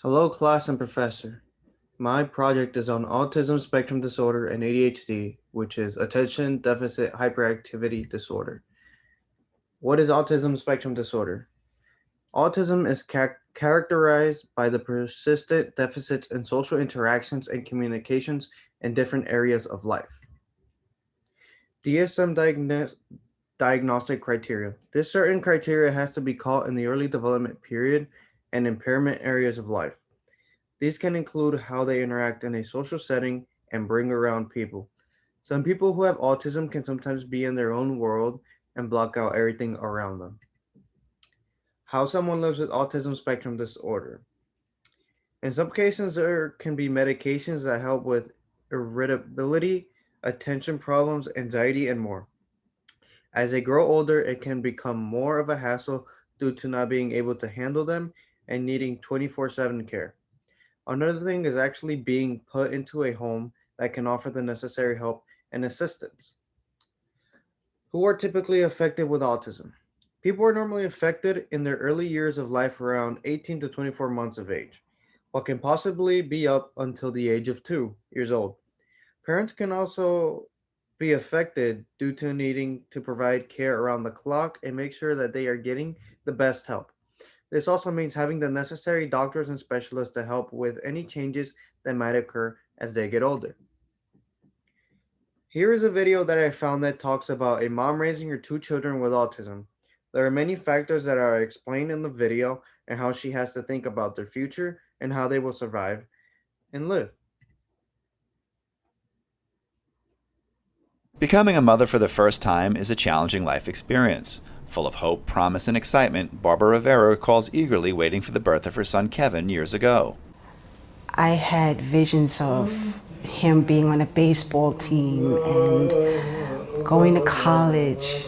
Hello, class and professor. My project is on autism spectrum disorder and ADHD, which is attention deficit hyperactivity disorder. What is autism spectrum disorder? Autism is characterized by the persistent deficits in social interactions and communications in different areas of life. DSM diagnostic criteria. This certain criteria has to be caught in the early development period and impairment areas of life. These can include how they interact in a social setting and bring around people. Some people who have autism can sometimes be in their own world and block out everything around them. How someone lives with autism spectrum disorder. In some cases, there can be medications that help with irritability, attention problems, anxiety, and more. As they grow older, it can become more of a hassle due to not being able to handle them and needing 24/7 care. Another thing is actually being put into a home that can offer the necessary help and assistance. Who are typically affected with autism? People are normally affected in their early years of life around 18 to 24 months of age, but can possibly be up until the age of 2 years old. Parents can also be affected due to needing to provide care around the clock and make sure that they are getting the best help. This also means having the necessary doctors and specialists to help with any changes that might occur as they get older. Here is a video that I found that talks about a mom raising her two children with autism. There are many factors that are explained in the video and how she has to think about their future and how they will survive and live. Becoming a mother for the first time is a challenging life experience. Full of hope, promise, and excitement, Barbara Rivera recalls eagerly waiting for the birth of her son Kevin years ago. I had visions of him being on a baseball team and going to college,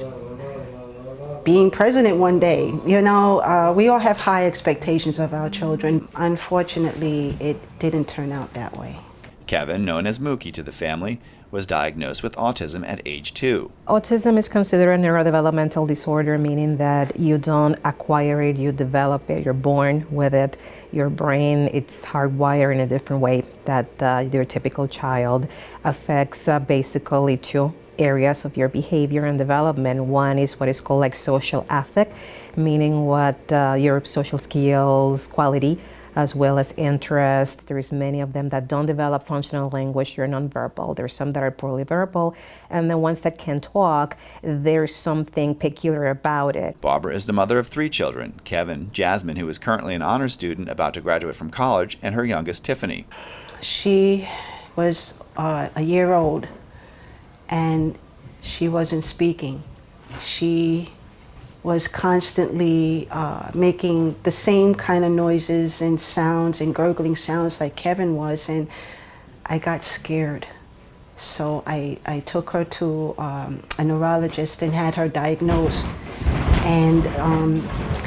being president one day. We all have high expectations of our children. Unfortunately, it didn't turn out that way. Kevin, known as Mookie to the family, was diagnosed with autism at age 2. Autism is considered a neurodevelopmental disorder, meaning that you don't acquire it, you develop it, you're born with it. Your brain, it's hardwired in a different way that your typical child affects basically two areas of your behavior and development. One is what is called like social affect, meaning what your social skills, quality, as well as interest. There's many of them that don't develop functional language, they're nonverbal. There's some that are poorly verbal, and the ones that can talk, there's something peculiar about it. Barbara is the mother of 3 children, Kevin, Jasmine, who is currently an honors student about to graduate from college, and her youngest, Tiffany. She was a year old and she wasn't speaking. She was constantly making the same kind of noises and sounds and gurgling sounds like Kevin was, and I got scared. So I took her to a neurologist and had her diagnosed. And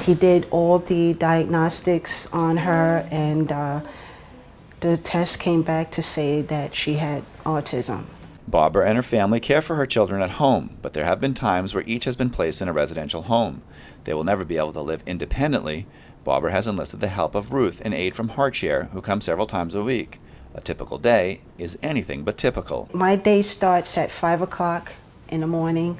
he did all the diagnostics on her, and the test came back to say that she had autism. Barbara and her family care for her children at home, but there have been times where each has been placed in a residential home. They will never be able to live independently. Barbara has enlisted the help of Ruth, an aide from HeartShare, who comes several times a week. A typical day is anything but typical. My day starts at 5 o'clock in the morning,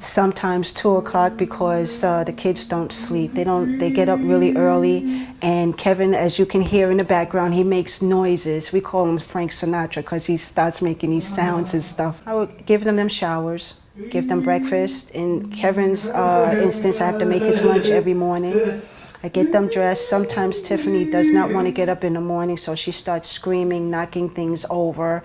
sometimes 2 o'clock because the kids don't sleep. They get up really early, and Kevin, as you can hear in the background, he makes noises. We call him Frank Sinatra because he starts making these sounds and stuff. I would give them showers, give them breakfast. In Kevin's instance, I have to make his lunch every morning. I get them dressed. Sometimes Tiffany does not want to get up in the morning, so she starts screaming, knocking things over.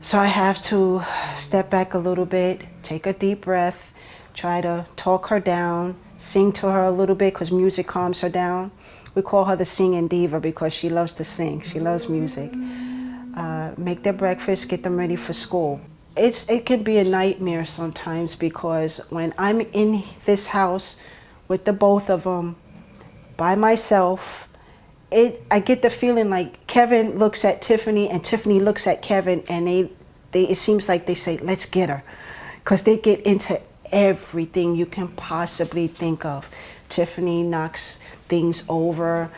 So I have to step back a little bit, take a deep breath, try to talk her down, sing to her a little bit because music calms her down. We call her the singing diva because she loves to sing. She loves music. Make their breakfast, get them ready for school. It can be a nightmare sometimes because when I'm in this house with the both of them by myself, I get the feeling like Kevin looks at Tiffany and Tiffany looks at Kevin, and it seems like they say, let's get her, because they get into everything you can possibly think of. Tiffany knocks things over.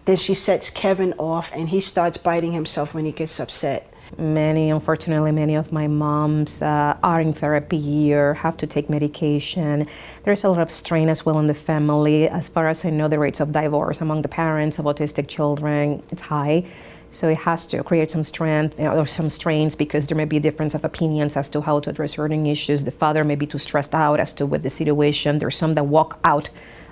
Then she sets Kevin off, and he starts biting himself when he gets upset. Unfortunately, many of my moms are in therapy or have to take medication. There's a lot of strain as well in the family. As far as I know, the rates of divorce among the parents of autistic children, it's high. So it has to create some strength or some strains, because there may be a difference of opinions as to how to address certain issues. The father may be too stressed out as to with the situation. There's some that walk out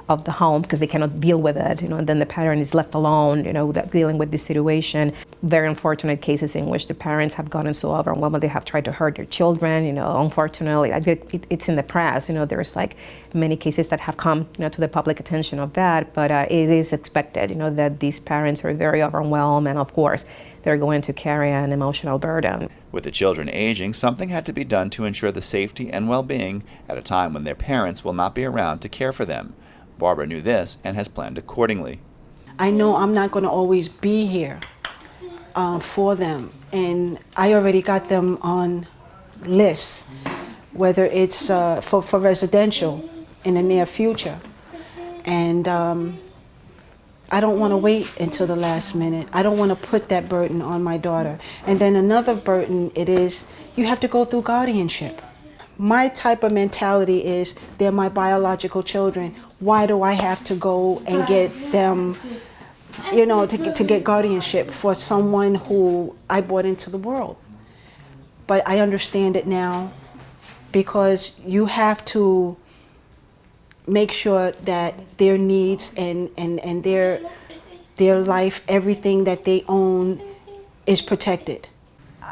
of the home because they cannot deal with it, and then the parent is left alone, dealing with the situation. Very unfortunate cases in which the parents have gotten so overwhelmed they have tried to hurt their children. Unfortunately, it's in the press. There's like many cases that have come, to the public attention of that. But it is expected, that these parents are very overwhelmed, and of course, they're going to carry an emotional burden. With the children aging, something had to be done to ensure the safety and well-being at a time when their parents will not be around to care for them. Barbara knew this and has planned accordingly. I know I'm not going to always be here for them, and I already got them on lists, whether it's for residential in the near future. And I don't want to wait until the last minute. I don't want to put that burden on my daughter. And then another burden, it is you have to go through guardianship. My type of mentality is they're my biological children. Why do I have to go and get them, to get guardianship for someone who I brought into the world? But I understand it now, because you have to make sure that their needs and their life, everything that they own, is protected.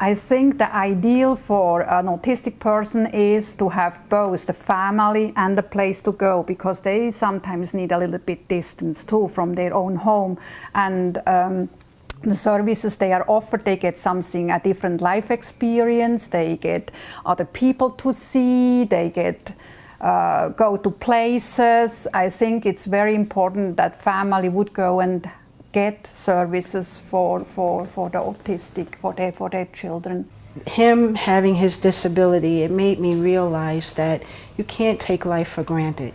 I think the ideal for an autistic person is to have both the family and the place to go, because they sometimes need a little bit distance too from their own home. And the services they are offered, they get something, a different life experience, they get other people to see, they get go to places. I think it's very important that family would go and get services for the autistic, for their children. Him having his disability, it made me realize that you can't take life for granted.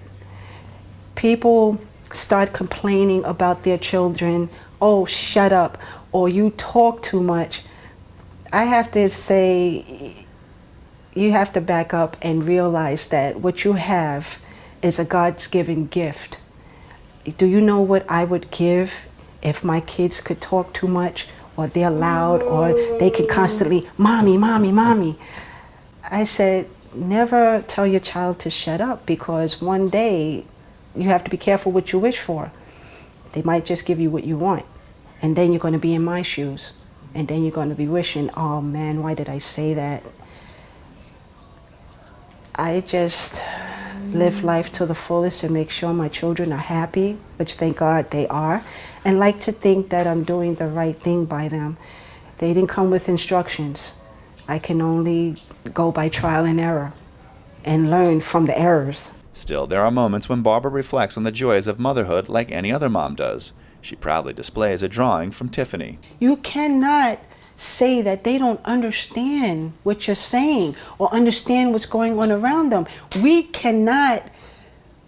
People start complaining about their children, oh, shut up, or you talk too much. I have to say, you have to back up and realize that what you have is a God's given gift. Do you know what I would give if my kids could talk too much, or they're loud, or they can constantly, mommy, mommy, mommy? I said, never tell your child to shut up, because one day you have to be careful what you wish for. They might just give you what you want, and then you're going to be in my shoes, and then you're going to be wishing, oh man, why did I say that? I just live life to the fullest and make sure my children are happy, which thank God they are, and like to think that I'm doing the right thing by them. They didn't come with instructions. I can only go by trial and error and learn from the errors. Still, there are moments when Barbara reflects on the joys of motherhood like any other mom does. She proudly displays a drawing from Tiffany. You cannot say that they don't understand what you're saying or understand what's going on around them. We cannot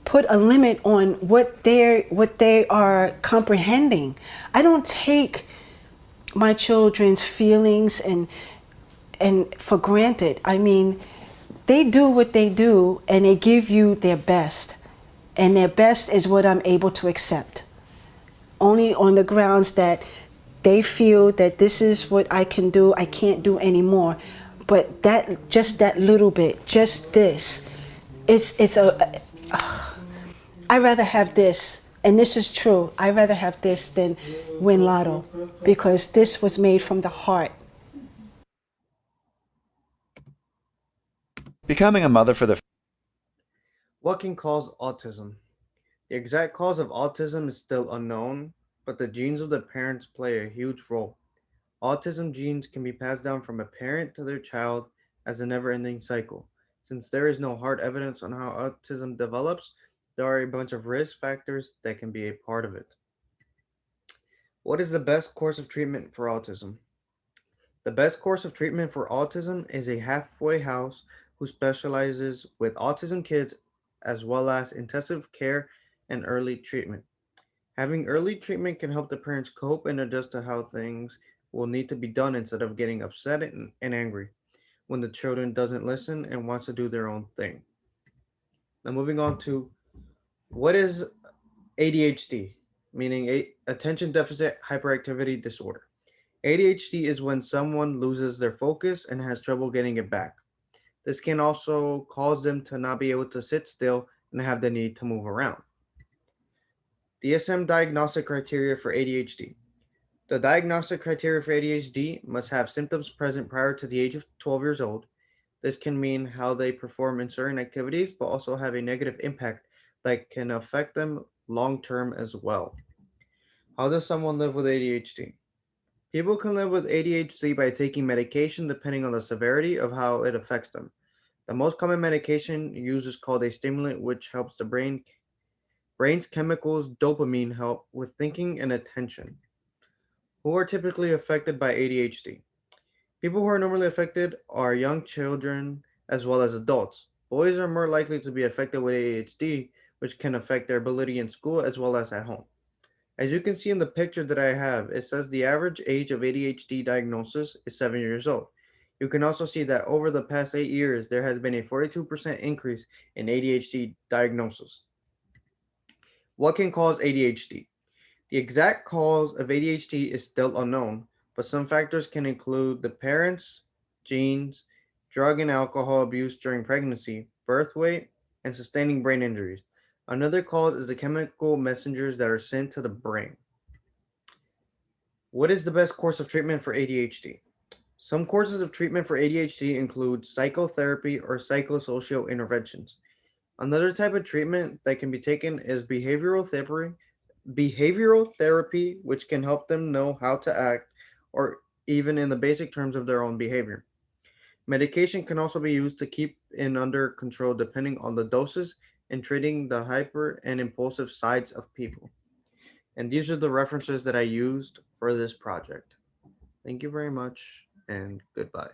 put a limit on what they are comprehending. I don't take my children's feelings and for granted. I mean, they do what they do, and they give you their best, and their best is what I'm able to accept, only on the grounds that they feel that this is what I can do, I can't do anymore. But that, just that little bit, just this, I'd rather have this, and this is true, I'd rather have this than win lotto, because this was made from the heart. Becoming a mother for the What can cause autism? The exact cause of autism is still unknown, but the genes of the parents play a huge role. Autism genes can be passed down from a parent to their child as a never-ending cycle. Since there is no hard evidence on how autism develops, there are a bunch of risk factors that can be a part of it. What is the best course of treatment for autism? The best course of treatment for autism is a halfway house who specializes with autism kids as well as intensive care and early treatment. Having early treatment can help the parents cope and adjust to how things will need to be done instead of getting upset and angry when the children doesn't listen and wants to do their own thing. Now moving on to what is ADHD, meaning attention deficit hyperactivity disorder. ADHD is when someone loses their focus and has trouble getting it back. This can also cause them to not be able to sit still and have the need to move around. DSM diagnostic criteria for ADHD. The diagnostic criteria for ADHD must have symptoms present prior to the age of 12 years old. This can mean how they perform in certain activities, but also have a negative impact that can affect them long term as well. How does someone live with ADHD? People can live with ADHD by taking medication depending on the severity of how it affects them. The most common medication used is called a stimulant, which helps the brain's chemicals dopamine help with thinking and attention. Who are typically affected by ADHD? People who are normally affected are young children as well as adults. Boys are more likely to be affected with ADHD, which can affect their ability in school as well as at home. As you can see in the picture that I have, it says the average age of ADHD diagnosis is 7 years old. You can also see that over the past 8 years, there has been a 42% increase in ADHD diagnosis. What can cause ADHD? The exact cause of ADHD is still unknown, but some factors can include the parents, genes, drug and alcohol abuse during pregnancy, birth weight, and sustaining brain injuries. Another cause is the chemical messengers that are sent to the brain. What is the best course of treatment for ADHD? Some courses of treatment for ADHD include psychotherapy or psychosocial interventions. Another type of treatment that can be taken is behavioral therapy, which can help them know how to act or even in the basic terms of their own behavior. Medication can also be used to keep in under control depending on the doses and treating the hyper and impulsive sides of people. And these are the references that I used for this project. Thank you very much and goodbye.